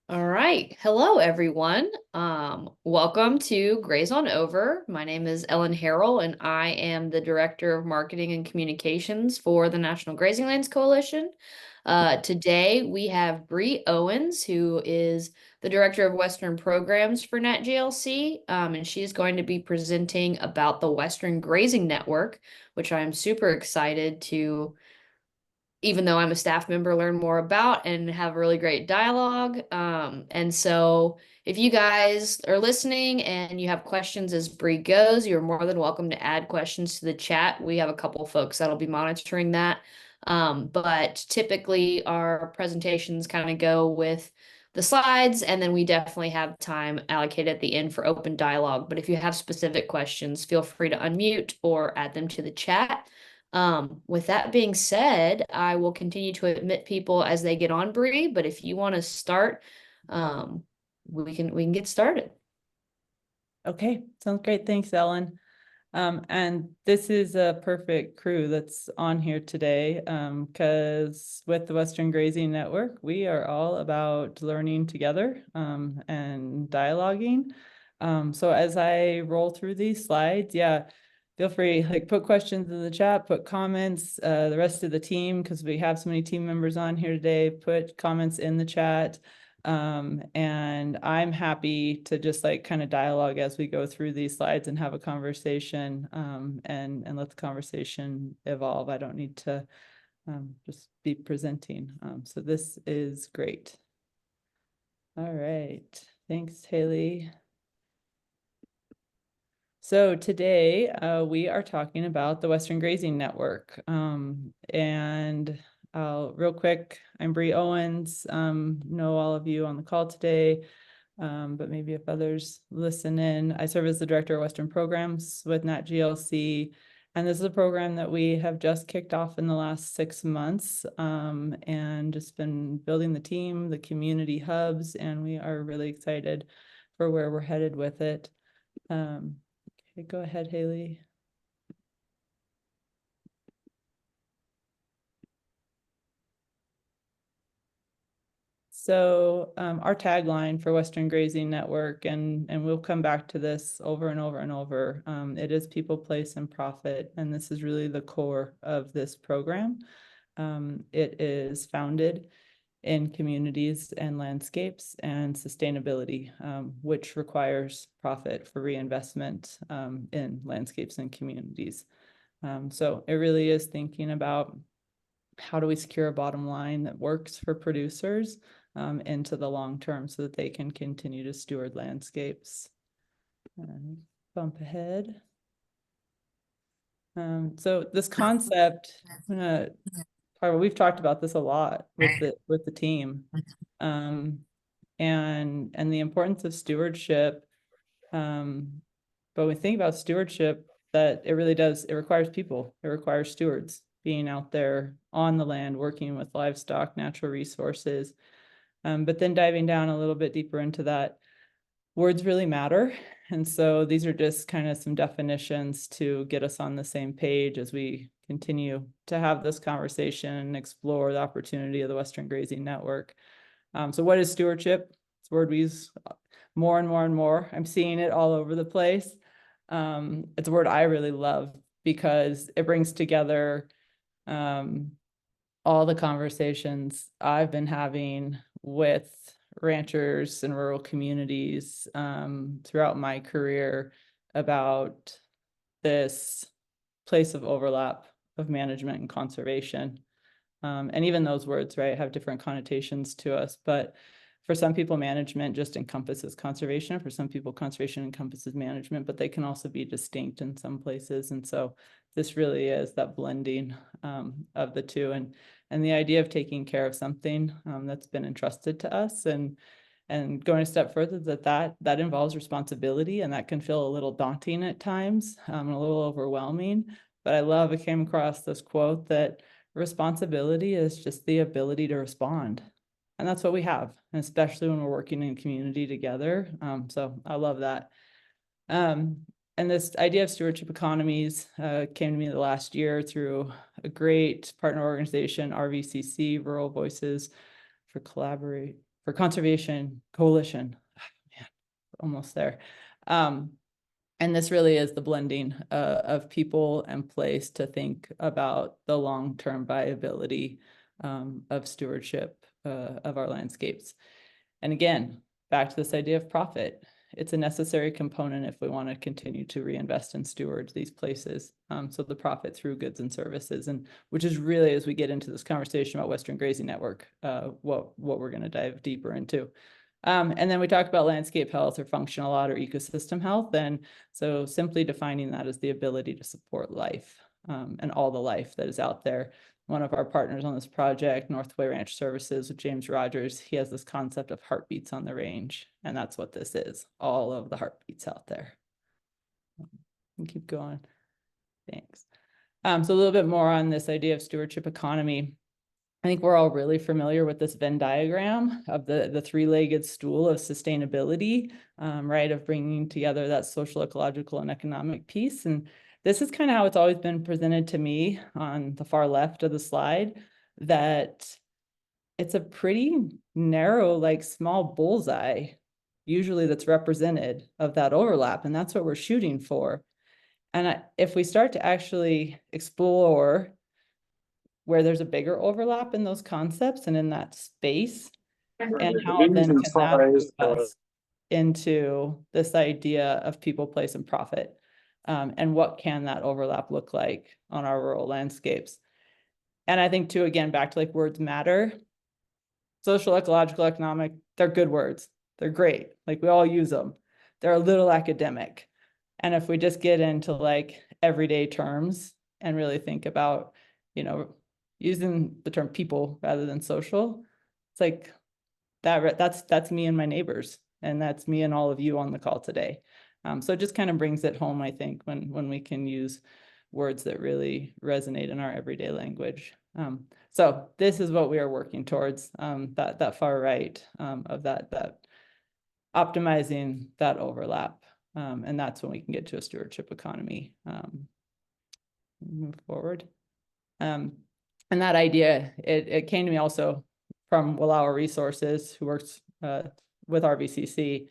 All right. Hello, everyone. Welcome to Graze on Over. My name is Ellen Harrell, and I am the Director of Marketing and Communications for the National Grazing Lands Coalition. Today, we have Bree Owens, who is the Director of Western Programs for NatGLC, and she is going to be presenting about the Western Grazing Network, which I'm super excited to, even though I'm a staff member, learn more about and have a really great dialogue. And so if you guys are listening and you have questions as Bree goes, you're more than welcome to add questions to the chat. We have a couple folks that'll be monitoring that. But typically our presentations kind of go with the slides, and then we definitely have time allocated at the end for open dialogue. But if you have specific questions, feel free to unmute or add them to the chat. With that being said, I will continue to admit people as they get on, Bree, but if you want to start, um, we can get started. Okay, sounds great. Thanks, Ellen. And this is a perfect crew that's on here today because with the Western Grazing Network, we are all about learning together and dialoguing. So as I roll through these slides, feel free, put questions in the chat, put comments, the rest of the team, because we have so many team members on here today, put comments in the chat. And I'm happy to just kind of dialogue as we go through these slides and have a conversation and let the conversation evolve. I don't need to just be presenting. So this is great. All right. Thanks, Haley. So today we are talking about the Western Grazing Network. And real quick, I'm Bree Owens. Know all of you on the call today, but maybe if others listen in, I serve as the Director of Western Programs with NatGLC. And this is a program that we have just kicked off in the last 6 months and just been building the team, the community hubs, and we are really excited for where we're headed with it. Okay, go ahead, Haley. So our tagline for Western Grazing Network, and we'll come back to this over and over and over, it is people, place, and profit. And this is really the core of this program. It is founded in communities and landscapes and sustainability, which requires profit for reinvestment in landscapes and communities. So it really is thinking about how do we secure a bottom line that works for producers into the long term so that they can continue to steward landscapes. And bump ahead. So this concept, we've talked about this a lot with the team, and the importance of stewardship. But when we think about stewardship, that it requires people. It requires stewards being out there on the land, working with livestock, natural resources. But then diving down a little bit deeper into that, words really matter. And so these are just kind of some definitions to get us on the same page as we continue to have this conversation and explore the opportunity of the Western Grazing Network. So what is stewardship? It's a word we use more and more and more. I'm seeing it all over the place. It's a word I really love because it brings together all the conversations I've been having with ranchers and rural communities throughout my career about this place of overlap of management and conservation. And even those words, right, have different connotations to us. But for some people, management just encompasses conservation. For some people, conservation encompasses management, but they can also be distinct in some places. And so this really is that blending of the two. And the idea of taking care of something that's been entrusted to us and going a step further, that involves responsibility, and that can feel a little daunting at times, and a little overwhelming. But I came across this quote that responsibility is just the ability to respond. And that's what we have, and especially when we're working in community together. So I love that. And this idea of stewardship economies came to me the last year through a great partner organization, RVCC, Rural Voices for for Conservation Coalition. Oh, man, almost there. And this really is the blending of people and place to think about the long-term viability of stewardship of our landscapes. And again, back to this idea of profit. It's a necessary component if we want to continue to reinvest and steward these places. So the profit through goods and services, and which is really, as we get into this conversation about Western Grazing Network, what we're going to dive deeper into. And then we talk about landscape health or functional lot or ecosystem health. And so simply defining that as the ability to support life and all the life that is out there. One of our partners on this project, Northway Ranch Services with James Rogers, he has this concept of heartbeats on the range. And that's what this is, all of the heartbeats out there. And keep going. Thanks. So a little bit more on this idea of stewardship economy. I think we're all really familiar with this Venn diagram of the three-legged stool of sustainability, right, of bringing together that social, ecological, and economic piece. And this is kind of how it's always been presented to me on the far left of the slide, that it's a pretty narrow, like small bullseye, usually that's represented of that overlap. And that's what we're shooting for. And if we start to actually explore where there's a bigger overlap in those concepts and in that space, and how then can that move us into this idea of people, place, and profit, and what can that overlap look like on our rural landscapes. And I think too, again, back to like words matter. Social, ecological, economic, they're good words. They're great. Like we all use them. They're a little academic. And if we just get into like everyday terms and really think about, you know, using the term people rather than social, it's like that's me and my neighbors, and that's me and all of you on the call today. So it just kind of brings it home, I think, when we can use words that really resonate in our everyday language. So this is what we are working towards, that far right of that optimizing that overlap. And that's when we can get to a stewardship economy. Move forward. And that idea, it came to me also from Wallowa Resources, who works with RVCC.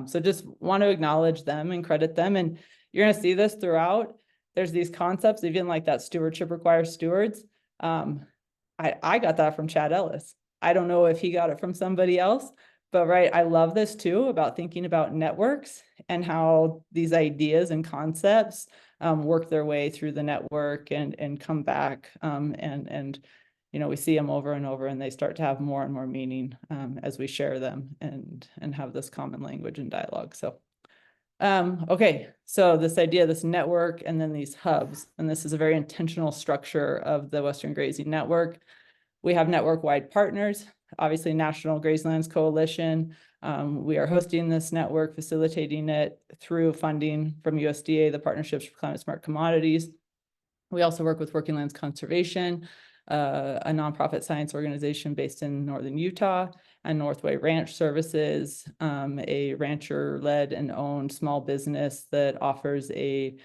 So just want to acknowledge them and credit them. And you're going to see this throughout. There's these concepts, even like that stewardship requires stewards. I got that from Chad Ellis. I don't know if he got it from somebody else, but right, I love this too, about thinking about networks and how these ideas and concepts work their way through the network and come back. And you know, we see them over and over, and they start to have more and more meaning as we share them and have this common language and dialogue. So, okay, so this idea, this network, and then these hubs, and this is a very intentional structure of the Western Grazing Network. We have network-wide partners, obviously National Grazelands Coalition. We are hosting this network, facilitating it through funding from USDA, the Partnerships for Climate Smart Commodities. We also work with Working Lands Conservation, a nonprofit science organization based in northern Utah, and Northway Ranch Services, a rancher-led and owned small business that offers a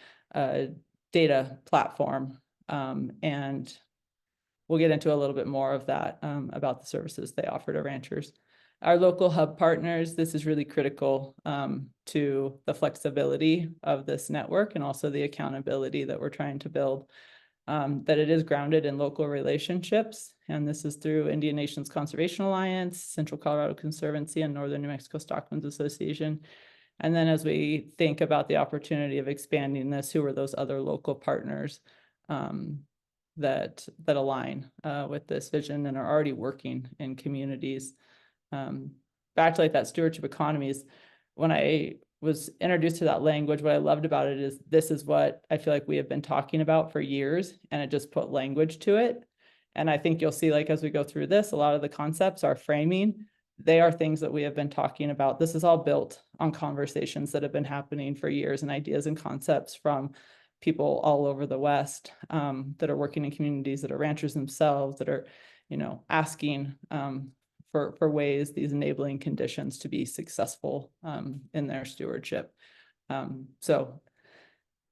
data platform. And we'll get into a little bit more of that about the services they offer to ranchers. Our local hub partners, this is really critical to the flexibility of this network and also the accountability that we're trying to build, that it is grounded in local relationships. And this is through Indian Nations Conservation Alliance, Central Colorado Conservancy, and Northern New Mexico Stockmen's Association. And then as we think about the opportunity of expanding this, who are those other local partners that align with this vision and are already working in communities. Back to like that stewardship economies, when I was introduced to that language, what I loved about it is this is what I feel like we have been talking about for years, and it just put language to it. And I think you'll see, like, as we go through this, a lot of the concepts are framing. They are things that we have been talking about. This is all built on conversations that have been happening for years, and ideas and concepts from people all over the West that are working in communities, that are ranchers themselves, that are, you know, asking for ways, these enabling conditions to be successful in their stewardship. So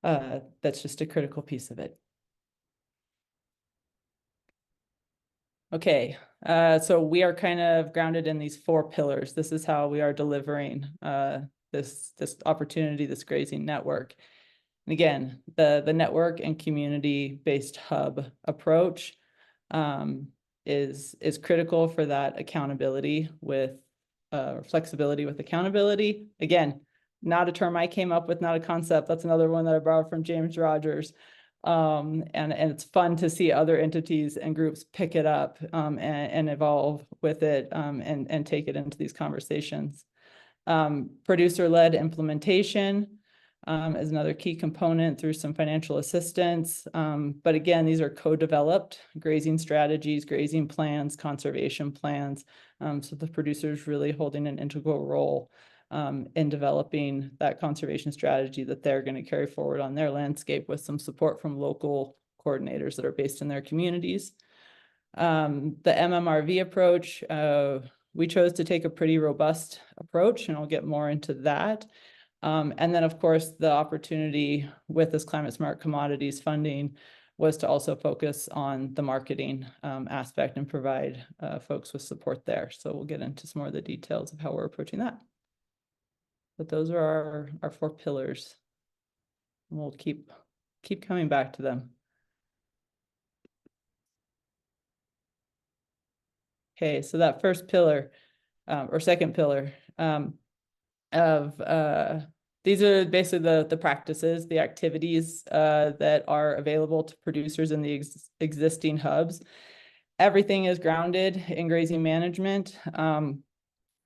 that's just a critical piece of it. Okay, so we are kind of grounded in these 4 pillars. This is how we are delivering this opportunity, this grazing network. And again, the network and community-based hub approach is critical for that accountability with flexibility with accountability. Again, not a term I came up with, not a concept. That's another one that I borrowed from James Rogers. And it's fun to see other entities and groups pick it up and evolve with it and take it into these conversations. Producer-led implementation is another key component through some financial assistance. But again, these are co-developed grazing strategies, grazing plans, conservation plans. So the producers really holding an integral role in developing that conservation strategy that they're going to carry forward on their landscape with some support from local coordinators that are based in their communities. The MMRV approach, we chose to take a pretty robust approach, and I'll get more into that. And then, of course, the opportunity with this climate smart commodities funding was to also focus on the marketing aspect and provide folks with support there. So we'll get into some more of the details of how we're approaching that. But those are our 4 pillars. And we'll keep coming back to them. Okay, so that first pillar or second pillar these are basically the practices, the activities that are available to producers in the existing hubs. Everything is grounded in grazing management.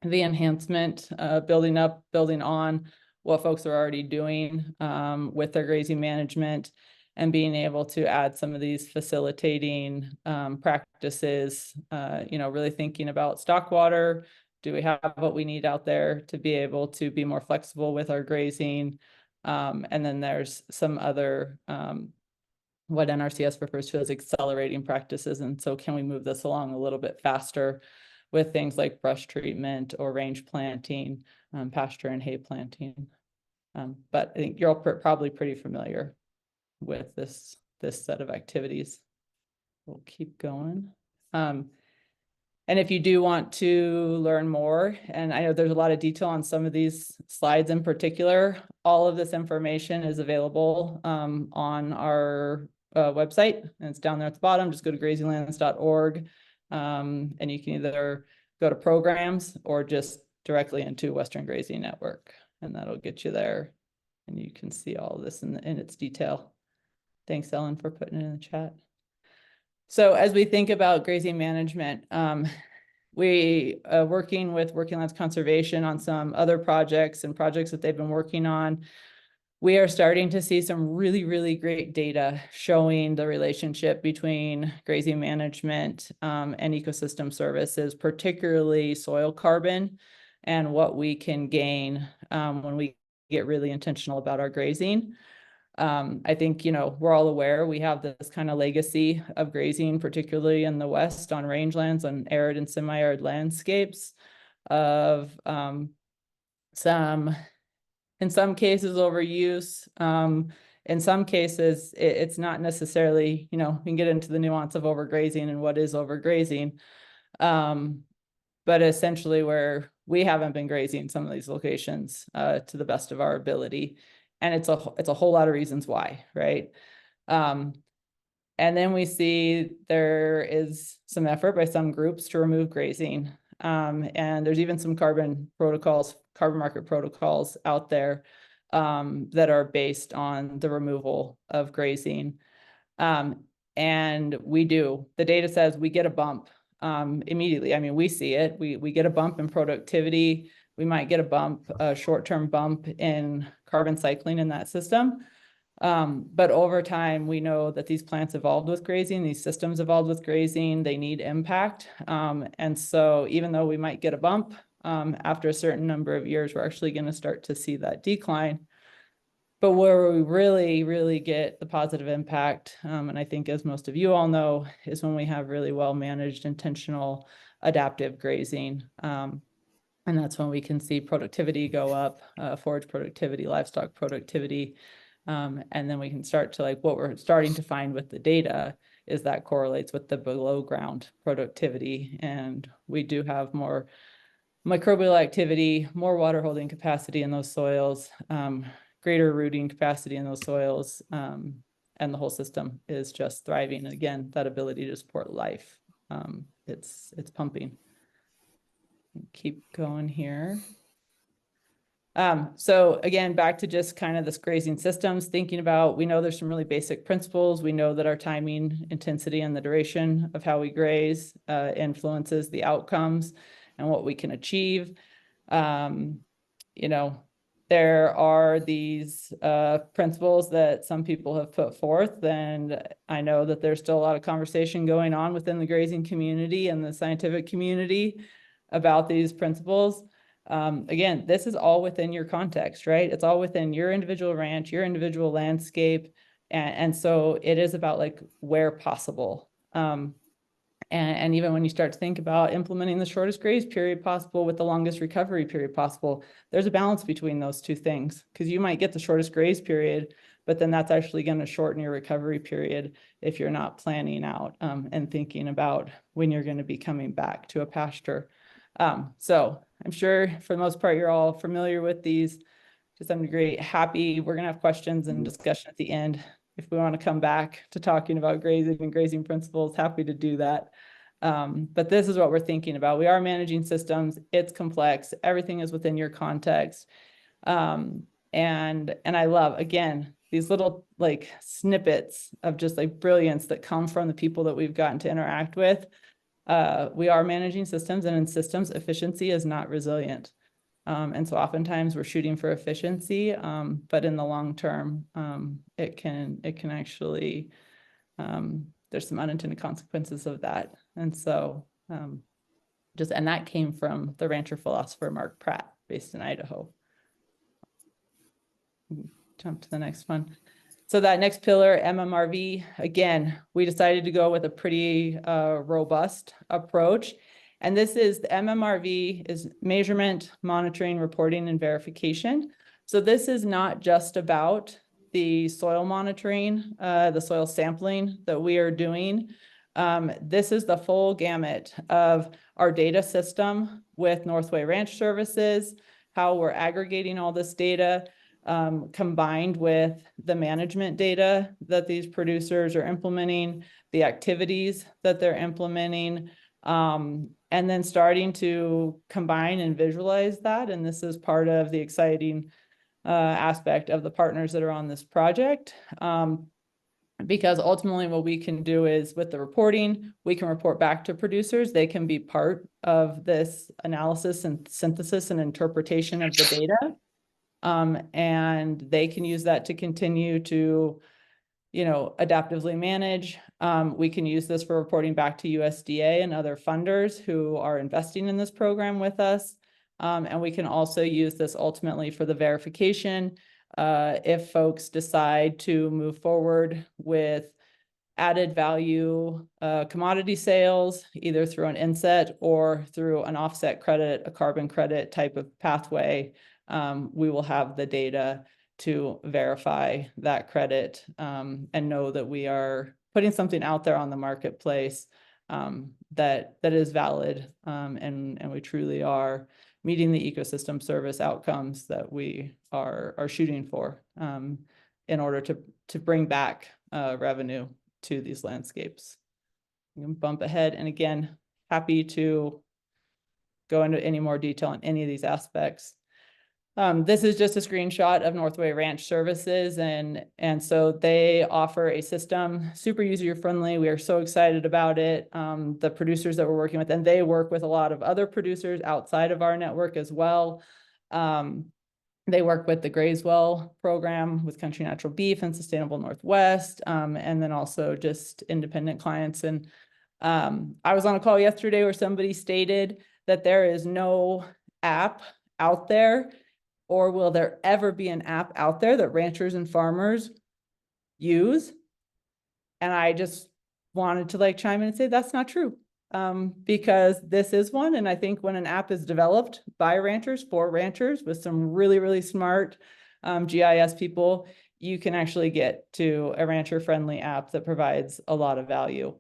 The enhancement, building up, building on what folks are already doing with their grazing management, and being able to add some of these facilitating practices, really thinking about stock water. Do we have what we need out there to be able to be more flexible with our grazing? And then there's some other, what NRCS refers to as accelerating practices. And so can we move this along a little bit faster with things like brush treatment or range planting, pasture and hay planting? But I think you're all probably pretty familiar with this set of activities. We'll keep going. And if you do want to learn more, and I know there's a lot of detail on some of these slides in particular, all of this information is available on our website, and it's down there at the bottom. Just go to grazinglands.org, and you can either go to programs or just directly into Western Grazing Network, and that'll get you there, and you can see all of this in its detail. Thanks, Ellen, for putting it in the chat. So as we think about grazing management, we working with Working Lands Conservation on some other projects and projects that they've been working on. We are starting to see some really, really great data showing the relationship between grazing management and ecosystem services, particularly soil carbon, and what we can gain when we get really intentional about our grazing. I think, we're all aware we have this kind of legacy of grazing, particularly in the West on rangelands, on arid and semi-arid landscapes of in some cases overuse. In some cases, it's not necessarily, we can get into the nuance of overgrazing and what is overgrazing. But essentially where we haven't been grazing some of these locations to the best of our ability. And it's a whole lot of reasons why, right? And then we see there is some effort by some groups to remove grazing. And there's even some carbon market protocols out there that are based on the removal of grazing. And the data says we get a bump immediately. I mean, we see it, we get a bump in productivity. We might get a short-term bump in carbon cycling in that system. But over time, we know that these plants evolved with grazing, these systems evolved with grazing, they need impact. And so even though we might get a bump, after a certain number of years, we're actually going to start to see that decline. But where we really, really get the positive impact, and I think as most of you all know, is when we have really well-managed, intentional, adaptive grazing. And that's when we can see productivity go up, forage productivity, livestock productivity. And then we can start to what we're starting to find with the data is that correlates with the below ground productivity. And we do have more microbial activity, more water holding capacity in those soils, greater rooting capacity in those soils, and the whole system is just thriving. And again, that ability to support life, it's pumping. Keep going here. So again, back to just kind of this grazing systems, thinking about, we know there's some really basic principles. We know that our timing, intensity, and the duration of how we graze influences the outcomes and what we can achieve. You know, there are these principles that some people have put forth, and I know that there's still a lot of conversation going on within the grazing community and the scientific community about these principles. Again, this is all within your context, right? It's all within your individual ranch, your individual landscape. And so it is about like where possible. And even when you start to think about implementing the shortest graze period possible with the longest recovery period possible, there's a balance between those two things, because you might get the shortest graze period, but then that's actually going to shorten your recovery period if you're not planning out and thinking about when you're going to be coming back to a pasture. So I'm sure for the most part, you're all familiar with these to some degree. Happy, we're going to have questions and discussion at the end. If we want to come back to talking about grazing and grazing principles, happy to do that. But this is what we're thinking about. We are managing systems. It's complex. Everything is within your context. And I love, again, these little like snippets of just like brilliance that come from the people that we've gotten to interact with. We are managing systems, and in systems, efficiency is not resilient. And so oftentimes we're shooting for efficiency, but in the long term, it can actually, there's some unintended consequences of that. And so and that came from the rancher philosopher, Mark Pratt, based in Idaho. Jump to the next one. So that next pillar, MMRV, again, we decided to go with a pretty robust approach. And this is the MMRV is measurement, monitoring, reporting, and verification. So this is not just about the soil monitoring, the soil sampling that we are doing. This is the full gamut of our data system with Northway Ranch Services, how we're aggregating all this data, combined with the management data that these producers are implementing, the activities that they're implementing, and then starting to combine and visualize that. And this is part of the exciting aspect of the partners that are on this project. Because ultimately what we can do is with the reporting, we can report back to producers. They can be part of this analysis and synthesis and interpretation of the data. And they can use that to continue to, adaptively manage. We can use this for reporting back to USDA and other funders who are investing in this program with us. And we can also use this ultimately for the verification. If folks decide to move forward with added value commodity sales, either through an inset or through an offset credit, a carbon credit type of pathway, we will have the data to verify that credit and know that we are putting something out there on the marketplace that is valid, and we truly are meeting the ecosystem service outcomes that we are shooting for in order to bring back revenue to these landscapes. You can bump ahead, and again, happy to go into any more detail on any of these aspects. This is just a screenshot of Northway Ranch Services, and so they offer a system, super user-friendly. We are so excited about it. The producers that we're working with, and they work with a lot of other producers outside of our network as well. They work with the Grazewell program with Country Natural Beef and Sustainable Northwest, and then also just independent clients. And I was on a call yesterday where somebody stated that there is no app out there, or will there ever be an app out there that ranchers and farmers use? And I just wanted to like chime in and say that's not true, because this is one. And I think when an app is developed by ranchers for ranchers with some really, really smart GIS people, you can actually get to a rancher-friendly app that provides a lot of value.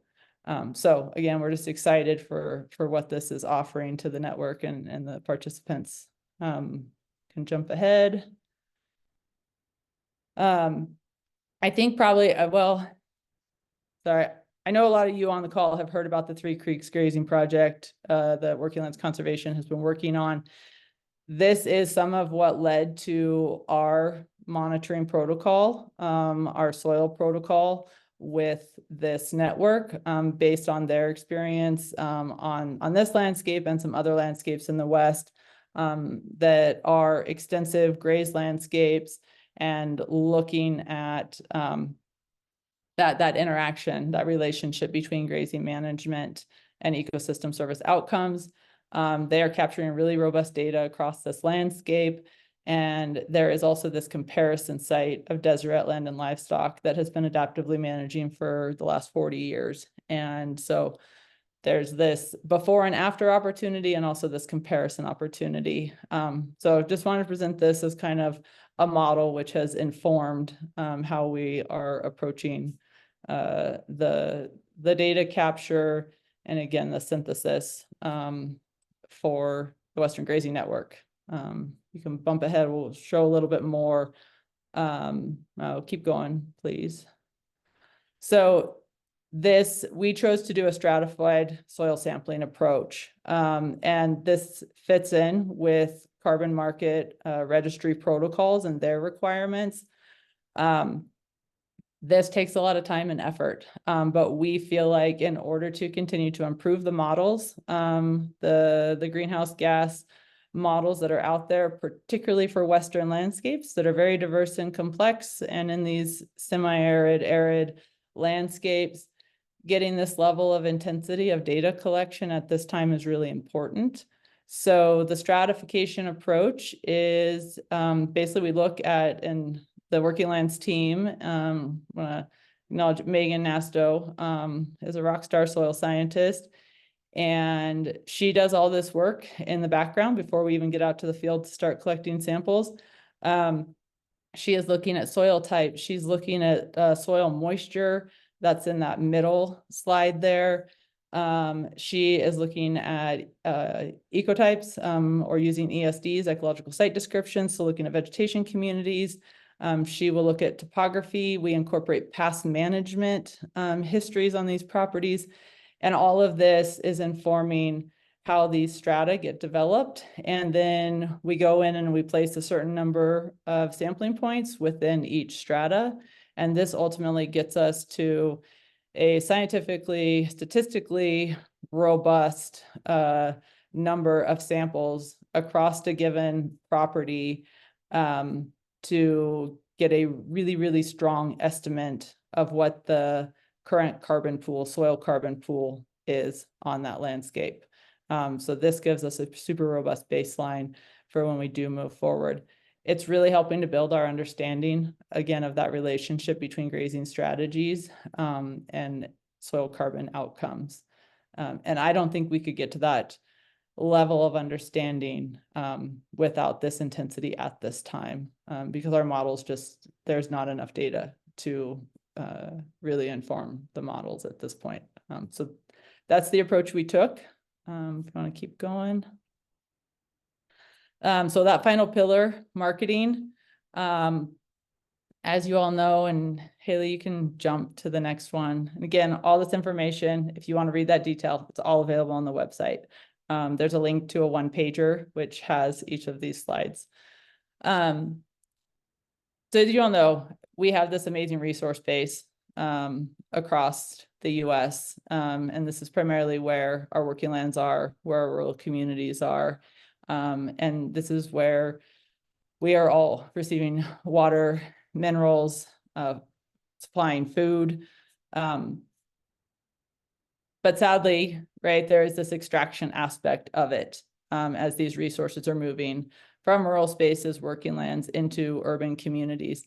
So again, we're just excited for what this is offering to the network and the participants. Can jump ahead. I think probably, sorry, I know a lot of you on the call have heard about the Three Creeks Grazing Project that Working Lands Conservation has been working on. This is some of what led to our monitoring protocol, our soil protocol with this network, based on their experience on this landscape and some other landscapes in the West that are extensive graze landscapes, and looking at that interaction, that relationship between grazing management and ecosystem service outcomes. They are capturing really robust data across this landscape. And there is also this comparison site of deseret land and livestock that has been adaptively managing for the last 40 years. And so there's this before and after opportunity, and also this comparison opportunity. So just wanted to present this as kind of a model which has informed how we are approaching the data capture, and again, the synthesis for the Western Grazing Network. You can bump ahead, we'll show a little bit more. I'll keep going, please. So we chose to do a stratified soil sampling approach. And this fits in with carbon market registry protocols and their requirements. This takes a lot of time and effort, but we feel like in order to continue to improve the models, the greenhouse gas models that are out there, particularly for Western landscapes that are very diverse and complex, and in these semi-arid, arid landscapes, getting this level of intensity of data collection at this time is really important. So the stratification approach is basically we look at, and the Working Lands team, I want to acknowledge Megan Nasto is a rock star soil scientist, and she does all this work in the background before we even get out to the field to start collecting samples. She is looking at soil type. She's looking at soil moisture. That's in that middle slide there. She is looking at ecotypes or using ESDs, ecological site descriptions, so looking at vegetation communities. She will look at topography. We incorporate past management histories on these properties. And all of this is informing how these strata get developed. And then we go in and we place a certain number of sampling points within each strata. And this ultimately gets us to a scientifically, statistically robust number of samples across a given property to get a really, really strong estimate of what the current carbon pool, soil carbon pool is on that landscape. So this gives us a super robust baseline for when we do move forward. It's really helping to build our understanding, again, of that relationship between grazing strategies and soil carbon outcomes. And I don't think we could get to that level of understanding without this intensity at this time, because our models just, there's not enough data to really inform the models at this point. So that's the approach we took. If you want to keep going. So that final pillar, marketing, as you all know, and Haley, you can jump to the next one. And again, all this information, if you want to read that detail, it's all available on the website. There's a link to a one-pager, which has each of these slides. So as you all know, we have this amazing resource base across the US. And this is primarily where our working lands are, where our rural communities are. And this is where we are all receiving water, minerals, supplying food. But sadly, right, there is this extraction aspect of it as these resources are moving from rural spaces, working lands into urban communities.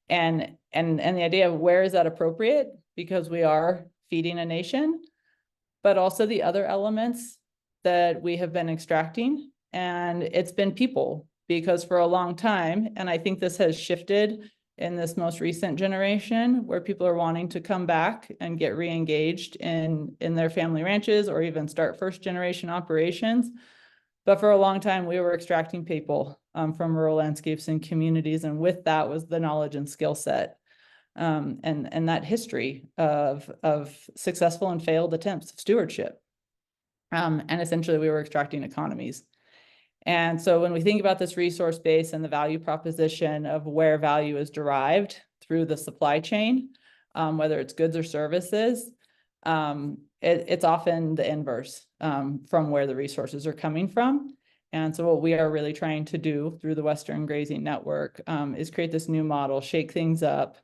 And the idea of where is that appropriate, because we are feeding a nation, but also the other elements that we have been extracting. And it's been people, because for a long time, and I think this has shifted in this most recent generation where people are wanting to come back and get re-engaged in their family ranches or even start first generation operations. But for a long time, we were extracting people from rural landscapes and communities. And with that was the knowledge and skill set and that history of successful and failed attempts of stewardship. And essentially we were extracting economies. And so when we think about this resource base and the value proposition of where value is derived through the supply chain, whether it's goods or services, it's often the inverse from where the resources are coming from. And so what we are really trying to do through the Western Grazing Network is create this new model, shake things up,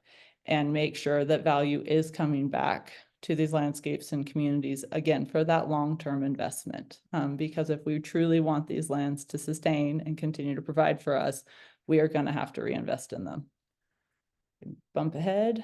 and make sure that value is coming back to these landscapes and communities, again, for that long-term investment. Because if we truly want these lands to sustain and continue to provide for us, we are going to have to reinvest in them. Bump ahead.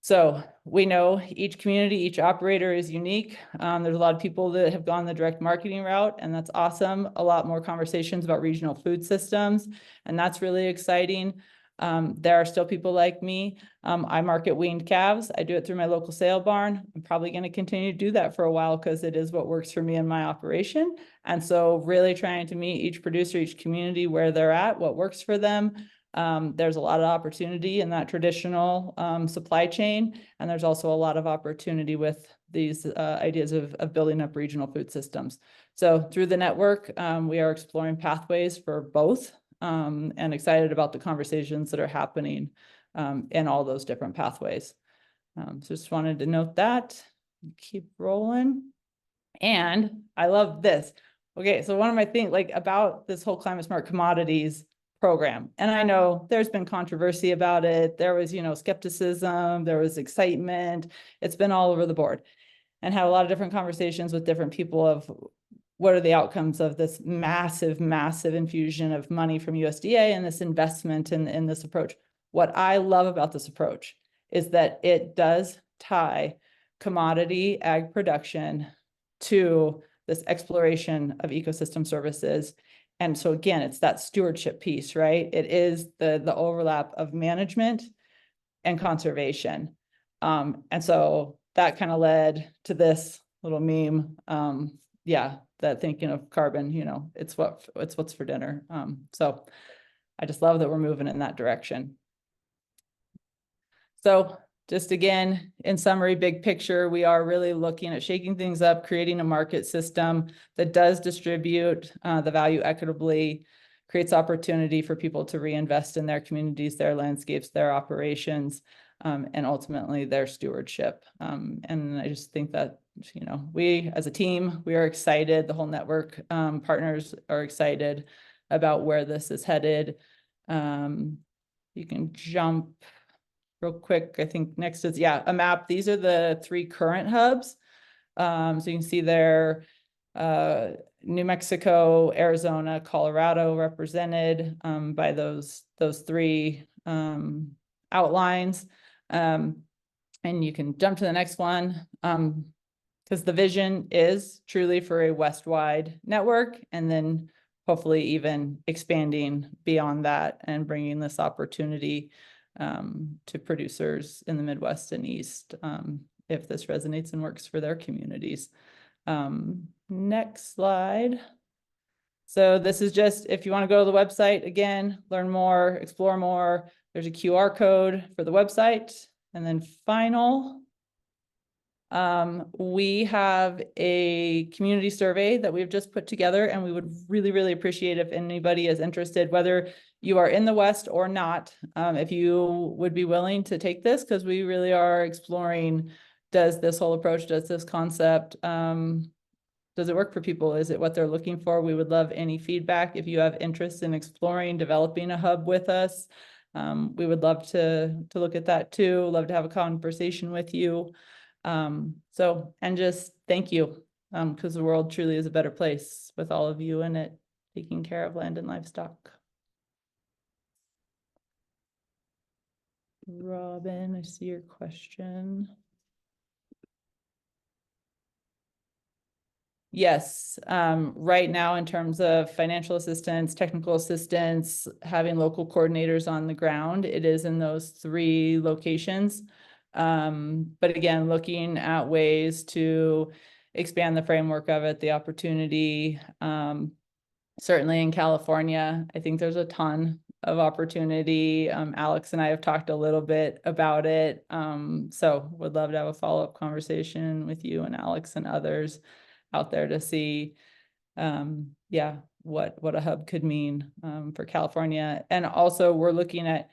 So we know each community, each operator is unique. There's a lot of people that have gone the direct marketing route, and that's awesome. A lot more conversations about regional food systems, and that's really exciting. There are still people like me. I market weaned calves. I do it through my local sale barn. I'm probably going to continue to do that for a while because it is what works for me in my operation. And so really trying to meet each producer, each community where they're at, what works for them. There's a lot of opportunity in that traditional supply chain. And there's also a lot of opportunity with these ideas of building up regional food systems. So through the network, we are exploring pathways for both. And excited about the conversations that are happening in all those different pathways. So just wanted to note that. Keep rolling. And I love this. Okay, so one of my things like about this whole climate smart commodities program, and I know there's been controversy about it. There was, skepticism, there was excitement. It's been all over the board, and had a lot of different conversations with different people of what are the outcomes of this massive, massive infusion of money from USDA and this investment in this approach. What I love about this approach is that it does tie commodity ag production to this exploration of ecosystem services. And so again, it's that stewardship piece, right? It is the overlap of management and conservation. And so that kind of led to this little meme. Yeah, that thinking of carbon, it's what's for dinner. So I just love that we're moving in that direction. So just again, in summary, big picture, we are really looking at shaking things up, creating a market system that does distribute the value equitably, creates opportunity for people to reinvest in their communities, their landscapes, their operations, and ultimately their stewardship. And I just think that, we as a team, we are excited. The whole network partners are excited about where this is headed. You can jump real quick. I think next is, a map. These are the 3 current hubs. So you can see there, New Mexico, Arizona, Colorado represented by those 3 outlines. And you can jump to the next one because the vision is truly for a West-wide network, and then hopefully even expanding beyond that and bringing this opportunity to producers in the Midwest and East if this resonates and works for their communities. Next slide. So this is just, if you want to go to the website, again, learn more, explore more, there's a QR code for the website. And then final, we have a community survey that we've just put together, and we would really, really appreciate if anybody is interested, whether you are in the West or not, if you would be willing to take this, because we really are exploring, does this whole approach, does this concept, does it work for people? Is it what they're looking for? We would love any feedback. If you have interest in exploring, developing a hub with us, we would love to look at that too. Love to have a conversation with you. So, and just thank you, because the world truly is a better place with all of you in it, taking care of land and livestock. Robin, I see your question. Yes, right now in terms of financial assistance, technical assistance, having local coordinators on the ground, it is in those 3 locations. But again, looking at ways to expand the framework of it, the opportunity, certainly in California, I think there's a ton of opportunity. Alex and I have talked a little bit about it. So would love to have a follow-up conversation with you and Alex and others out there to see, yeah, what a hub could mean for California. And also we're looking at,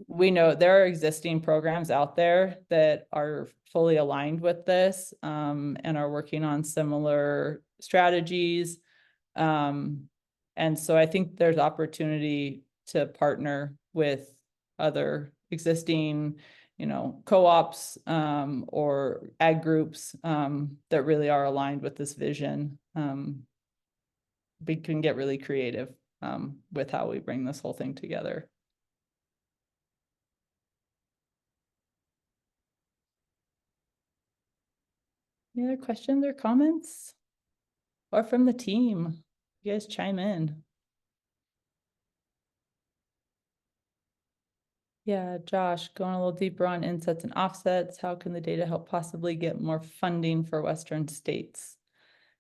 we know there are existing programs out there that are fully aligned with this and are working on similar strategies. And so I think there's opportunity to partner with other existing, co-ops or ag groups that really are aligned with this vision. We can get really creative with how we bring this whole thing together. Any other questions or comments? Or from the team? You guys chime in. Yeah, Josh, going a little deeper on insets and offsets. How can the data help possibly get more funding for Western states?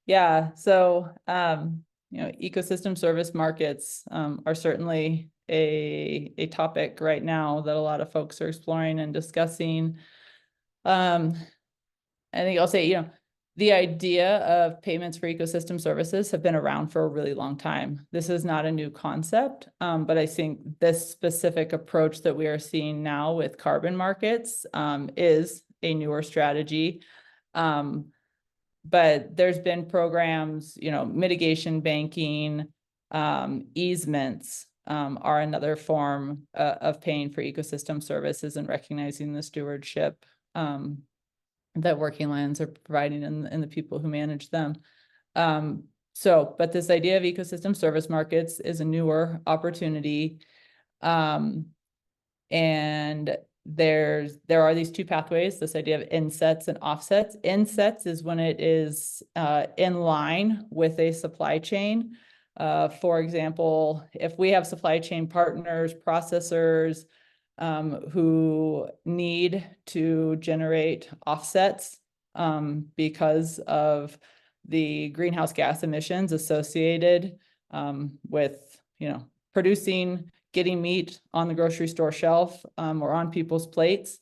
Yeah, so ecosystem service markets are certainly a topic right now that a lot of folks are exploring and discussing. I think I'll say, the idea of payments for ecosystem services have been around for a really long time. This is not a new concept, but I think this specific approach that we are seeing now with carbon markets is a newer strategy. But there's been programs, mitigation banking, easements are another form of paying for ecosystem services and recognizing the stewardship that working lands are providing and the people who manage them. But this idea of ecosystem service markets is a newer opportunity. And there are these 2 pathways, this idea of insets and offsets. Insets is when it is in line with a supply chain. For example, if we have supply chain partners, processors, who need to generate offsets because of the greenhouse gas emissions associated with, producing, getting meat on the grocery store shelf or on people's plates,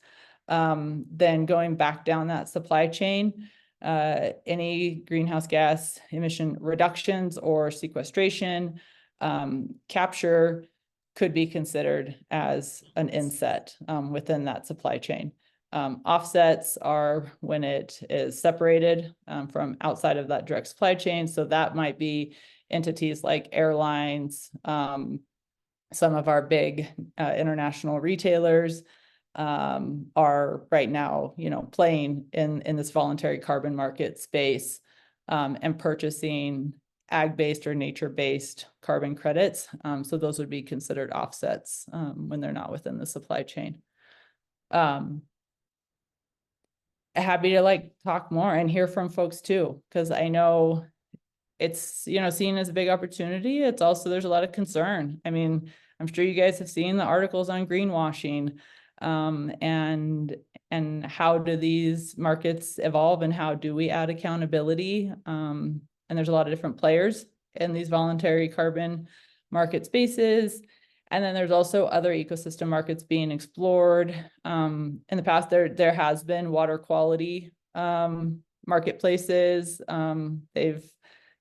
then going back down that supply chain, any greenhouse gas emission reductions or sequestration, capture could be considered as an inset within that supply chain. Offsets are when it is separated from outside of that direct supply chain. So that might be entities like airlines, some of our big international retailers are right now, playing in this voluntary carbon market space and purchasing ag-based or nature-based carbon credits. So those would be considered offsets when they're not within the supply chain. Happy to talk more and hear from folks too, because I know it's, seen as a big opportunity. It's also, there's a lot of concern. I mean, I'm sure you guys have seen the articles on greenwashing and how do these markets evolve and how do we add accountability? And there's a lot of different players in these voluntary carbon market spaces. And then there's also other ecosystem markets being explored. In the past, there has been water quality marketplaces. They've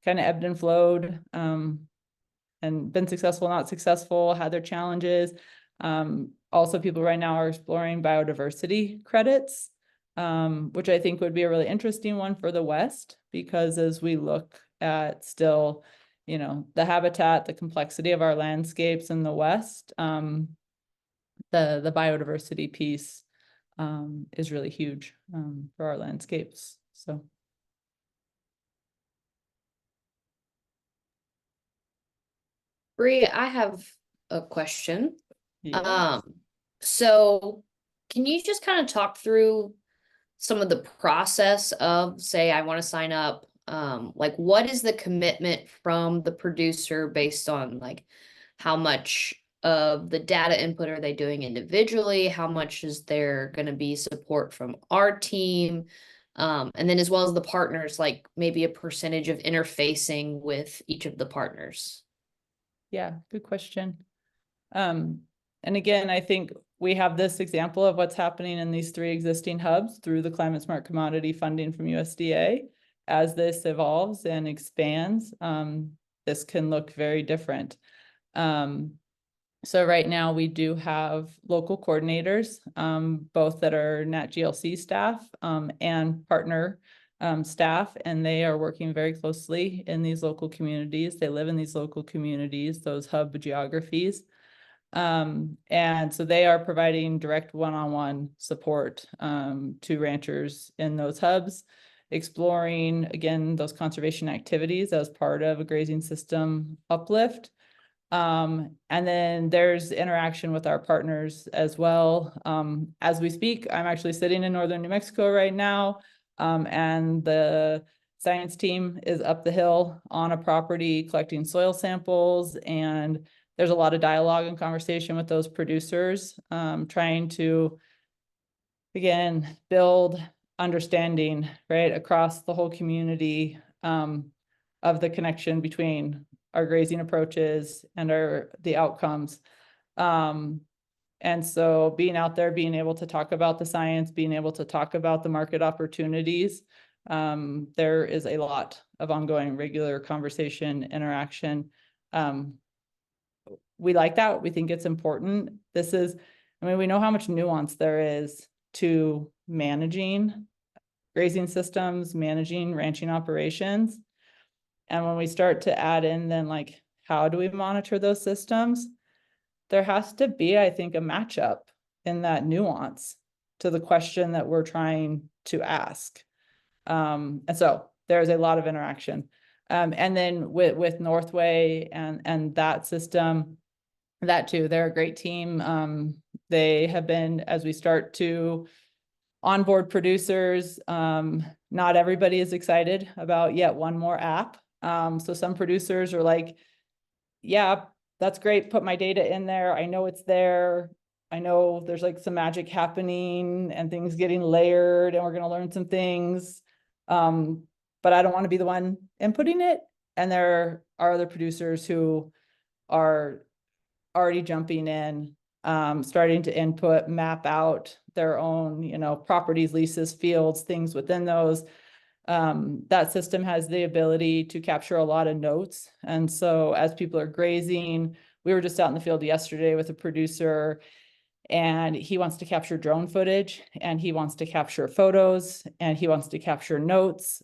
kind of ebbed and flowed and been successful, not successful, had their challenges. Also, people right now are exploring biodiversity credits, which I think would be a really interesting one for the West, because as we look at still, the habitat, the complexity of our landscapes in the West, the biodiversity piece is really huge for our landscapes. So. Bree, I have a question. Yeah. So can you just kind of talk through some of the process of, say, I want to sign up Like what is the commitment from the producer based on like how much of the data input are they doing individually? How much is there going to be support from our team? And then as well as the partners, like maybe a percentage of interfacing with each of the partners. Yeah, good question. And again, I think we have this example of what's happening in these 3 existing hubs through the climate smart commodity funding from USDA. As this evolves and expands, this can look very different. So right now we do have local coordinators, both that are NatGLC staff and partner staff, and they are working very closely in these local communities. They live in these local communities, those hub geographies. And so they are providing direct one-on-one support to ranchers in those hubs, exploring, again, those conservation activities as part of a grazing system uplift. And then there's interaction with our partners as well. As we speak, I'm actually sitting in northern New Mexico right now, and the science team is up the hill on a property collecting soil samples, and there's a lot of dialogue and conversation with those producers, trying to, again, build understanding right across the whole community of the connection between our grazing approaches and the outcomes. And so being out there, being able to talk about the science, being able to talk about the market opportunities, there is a lot of ongoing regular conversation, interaction. We like that. We think it's important. I mean, we know how much nuance there is to managing grazing systems, managing ranching operations. And when we start to add in then like, how do we monitor those systems? There has to be, I think, a matchup in that nuance to the question that we're trying to ask. And so there's a lot of interaction. And then with Northway and that system, that too, they're a great team. They have been, as we start to onboard producers, not everybody is excited about yet one more app. So some producers are like, yeah, that's great. Put my data in there. I know it's there. I know there's like some magic happening and things getting layered and we're going to learn some things. But I don't want to be the one inputting it. And there are other producers who are already jumping in, starting to input, map out their own, properties, leases, fields, things within those. That system has the ability to capture a lot of notes. And so as people are grazing, we were just out in the field yesterday with a producer, and he wants to capture drone footage, and he wants to capture photos, and he wants to capture notes.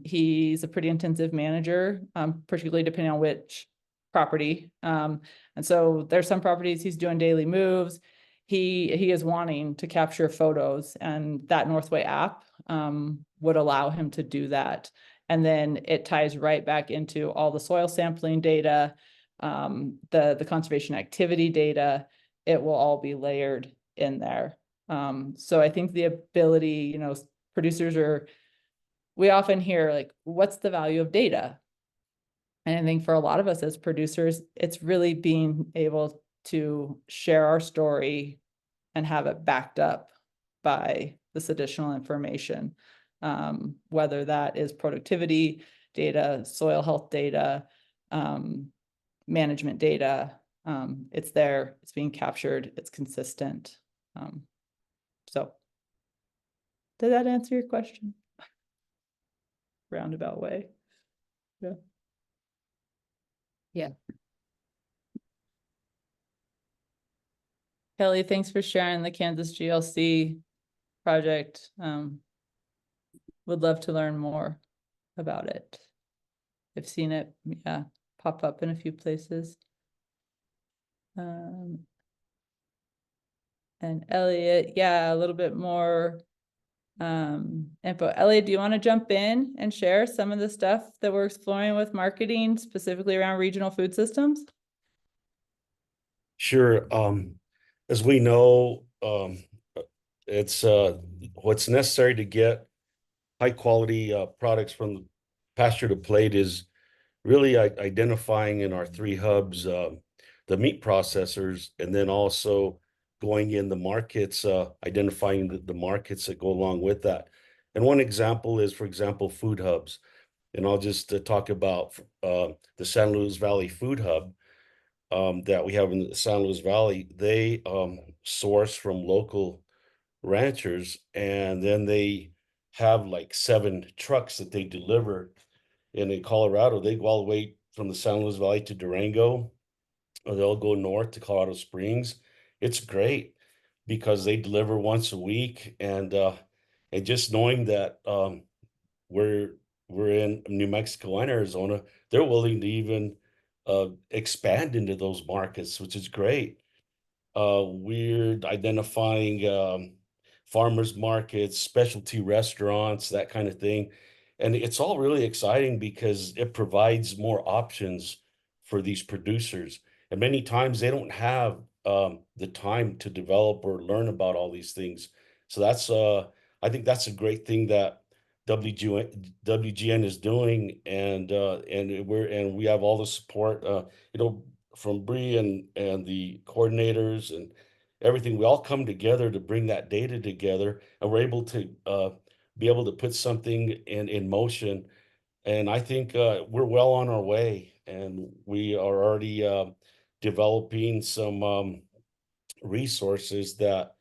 He's a pretty intensive manager, particularly depending on which property. And so there's some properties he's doing daily moves. He is wanting to capture photos, and that Northway app would allow him to do that. And then it ties right back into all the soil sampling data, the conservation activity data. It will all be layered in there. So I think the ability, we often hear like, what's the value of data? And I think for a lot of us as producers, it's really being able to share our story and have it backed up by this additional information, whether that is productivity data, soil health data, management data. It's there, it's being captured, it's consistent. So did that answer your question? Roundabout way. Yeah. Yeah. Kelly, thanks for sharing the Kansas GLC project. Would love to learn more about it. I've seen it, pop up in a few places. And Elliot, a little bit more info. Elliot, do you want to jump in and share some of the stuff that we're exploring with marketing, specifically around regional food systems? Sure. As we know, it's what's necessary to get high quality products from pasture to plate is really identifying in our three hubs, the meat processors, and then also going in the markets, identifying the markets that go along with that. And one example is, for example, food hubs. And I'll just talk about the San Luis Valley Food Hub that we have in the San Luis Valley. They source from local ranchers, and then they have like 7 trucks that they deliver. And in Colorado, they go all the way from the San Luis Valley to Durango, or they'll go north to Colorado Springs. It's great because they deliver once a week, and just knowing that we're we're in New Mexico and Arizona, they're willing to even expand into those markets, which is great. We're identifying farmers markets, specialty restaurants, that kind of thing. And it's all really exciting because it provides more options for these producers. And many times they don't have the time to develop or learn about all these things. So I think that's a great thing that WGN is doing, and we have all the support, from Bree and the coordinators and everything. We all come together to bring that data together, and we're able to be able to put something in motion. And I think we're well on our way, and we are already developing some resources that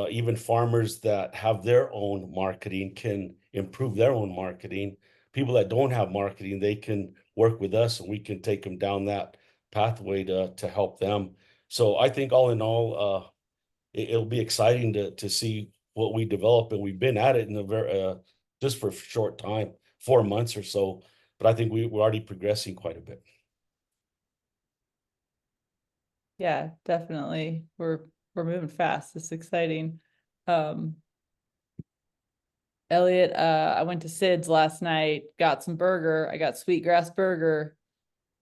even farmers that have their own marketing can improve their own marketing. People that don't have marketing, they can work with us, and we can take them down that pathway to help them. So I think all in all, it'll be exciting to see what we develop, and we've been at it in a very just for a short time, 4 months or so, but I think we're already progressing quite a bit. Yeah, definitely. We're moving fast. It's exciting. Elliot, I went to Sid's last night, got some burger. I got sweetgrass burger,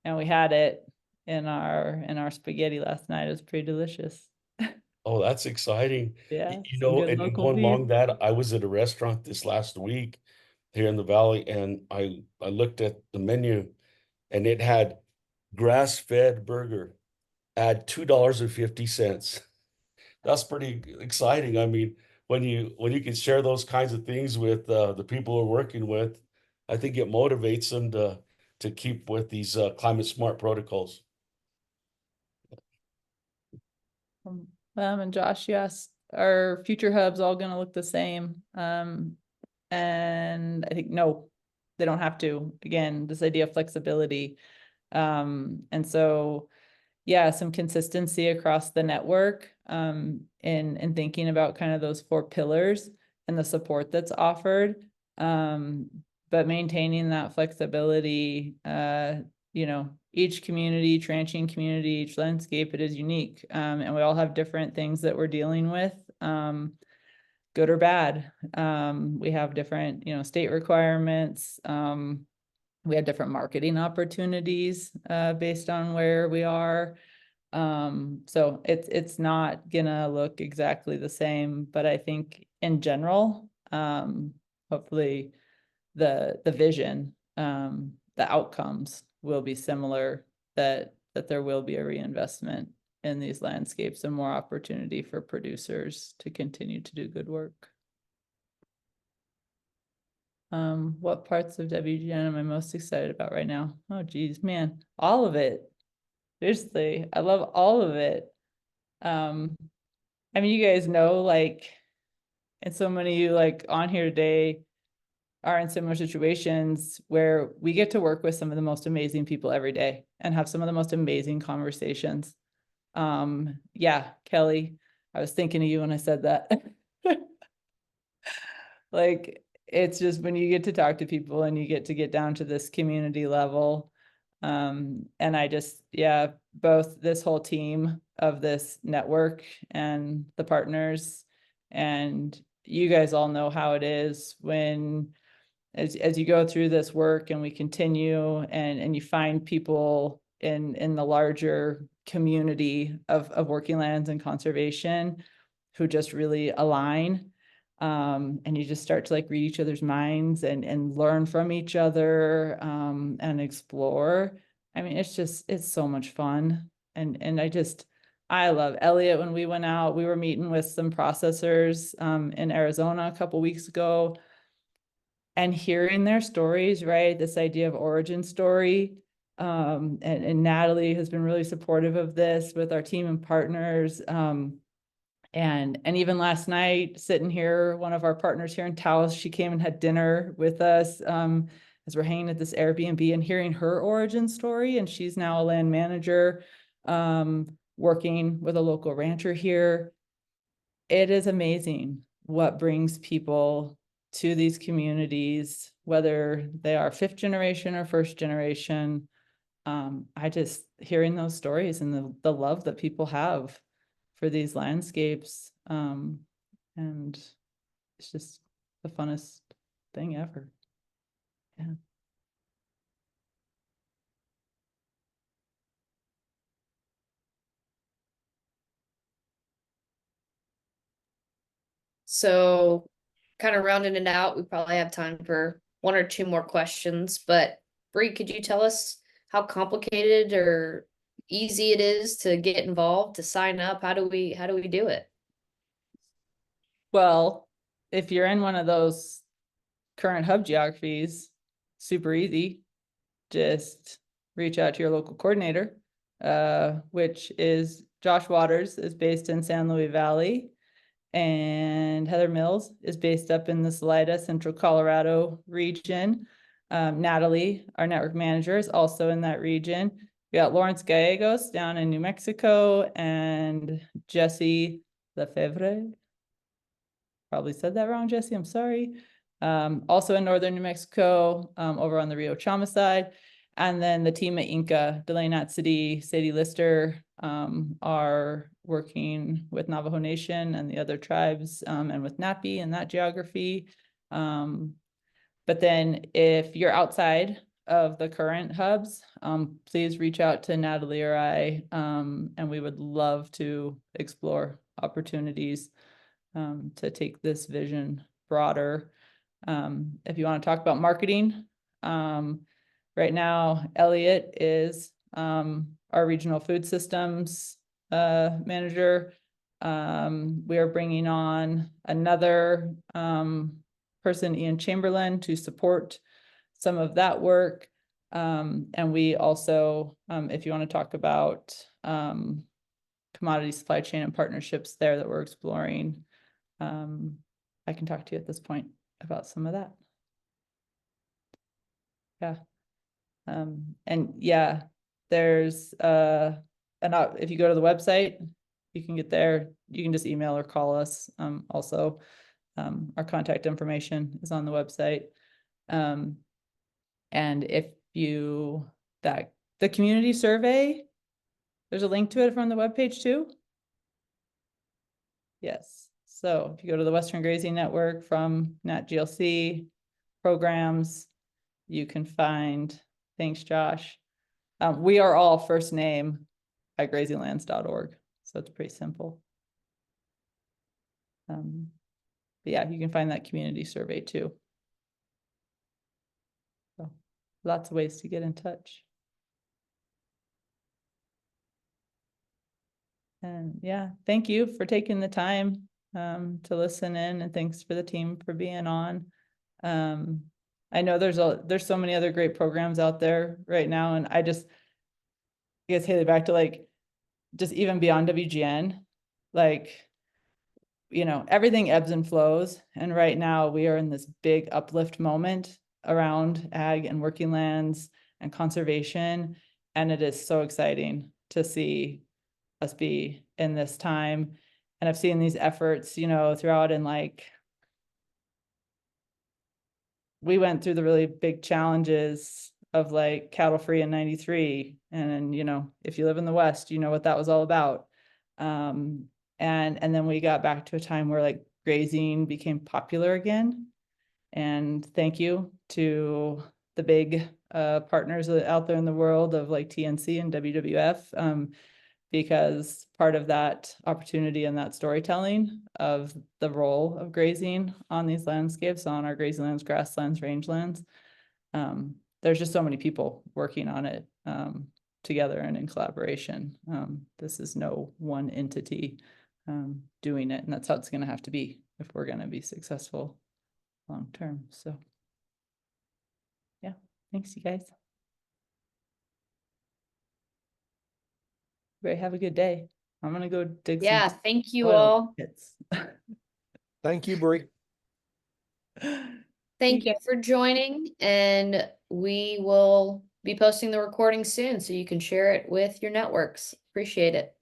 and we had it in our spaghetti last night. It was pretty delicious. Oh, that's exciting. Yeah, You some know, good and local going beef. along that, I was at a restaurant this last week here in the valley, and I looked at the menu, and it had grass-fed burger at $2.50. That's pretty exciting. I mean, when you can share those kinds of things with the people we're working with, I think it motivates them to keep with these climate smart protocols. And Josh, you asked, are future hubs all going to look the same? And I think no, they don't have to. Again, this idea of flexibility. And so, yeah, some consistency across the network, in thinking about kind of those 4 pillars and the support that's offered. But maintaining that flexibility, each community, ranching community, each landscape, it is unique. And we all have different things that we're dealing with, good or bad. We have different, state requirements. We have different marketing opportunities based on where we are. So it's not gonna look exactly the same, but I think in general, hopefully the vision, the outcomes will be similar, that there will be a reinvestment in these landscapes and more opportunity for producers to continue to do good work. What parts of WGN am I most excited about right now? Oh geez, man, all of it. Seriously, I love all of it. I mean, you guys know, like, and so many of you like on here today are in similar situations where we get to work with some of the most amazing people every day and have some of the most amazing conversations. Yeah, Kelly, I was thinking of you when I said that. Like, it's just when you get to talk to people and you get down to this community level. And I just, yeah, both this whole team of this network and the partners, and you guys all know how it is when as you go through this work and we continue and you find people in the larger community of working lands and conservation who just really align. And you just start to like read each other's minds and learn from each other, and explore. I mean, it's so much fun. And I love Elliot. When we went out, we were meeting with some processors in Arizona a couple weeks ago, and hearing their stories, right? This idea of origin story. And Natalie has been really supportive of this with our team and partners. And even last night, sitting here, one of our partners here in Taos, she came and had dinner with us as we're hanging at this Airbnb, and hearing her origin story. And she's now a land manager, working with a local rancher here. It is amazing what brings people to these communities, whether they are fifth generation or first generation. I just hearing those stories and the love that people have for these landscapes. And it's just the funnest thing ever. Yeah. So kind of rounding it out, we probably have time for one or two more questions, but Bree, could you tell us how complicated or easy it is to get involved, to sign up? How do we do it? Well, if you're in one of those current hub geographies, super easy. Just reach out to your local coordinator, which is Josh Waters, is based in San Luis Valley, and Heather Mills is based up in the Salida, Central Colorado region. Natalie, our network manager, is also in that region. We got Lawrence Gallegos down in New Mexico, and Jesse Lefevre. Probably said that wrong, Jesse, I'm sorry. Also in northern New Mexico, over on the Rio Chama side. And then the team at Inca, Delanat City, Sadie Lister, are working with Navajo Nation and the other tribes, and with NAPI and that geography. But then if you're outside of the current hubs, please reach out to Natalie or I, and we would love to explore opportunities to take this vision broader. If you want to talk about marketing, right now, Elliot is our regional food systems manager. We are bringing on another person, Ian Chamberlain, to support some of that work. And we also, if you want to talk about commodity supply chain and partnerships there that we're exploring, I can talk to you at this point about some of that. Yeah. And yeah, there's if you go to the website, you can get there. You can just email or call us. Also, our contact information is on the website. And if the community survey, there's a link to it from the webpage too. Yes. So if you go to the Western Grazing Network from NatGLC programs, you can find, thanks, Josh. We are all first name at grazinglands.org. So it's pretty simple. But yeah, you can find that community survey too. So lots of ways to get in touch. And yeah, thank you for taking the time to listen in, and thanks for the team for being on. I know there's so many other great programs out there right now, and I guess Haley, back to like just even beyond WGN, like, you know, everything ebbs and flows, and right now we are in this big uplift moment around ag and working lands and conservation, and it is so exciting to see us be in this time. And I've seen these efforts, you know, throughout, and like we went through the really big challenges of like cattle free in 93. And, you know, if you live in the West, you know what that was all about. And then we got back to a time where like grazing became popular again. And thank you to the big partners out there in the world of like TNC and WWF. because part of that opportunity and that storytelling of the role of grazing on these landscapes, on our grazing lands, grasslands, rangelands, there's just so many people working on it together and in collaboration. This is no one entity doing it, and that's how it's going to have to be if we're going to be successful long term. So yeah, thanks you guys. Everybody have a good day. I'm gonna go dig some Yeah, thank you soil all. pits. Thank you, Bree. Thank you guys. for joining, and we will be posting the recording soon so you can share it with your networks. Appreciate it.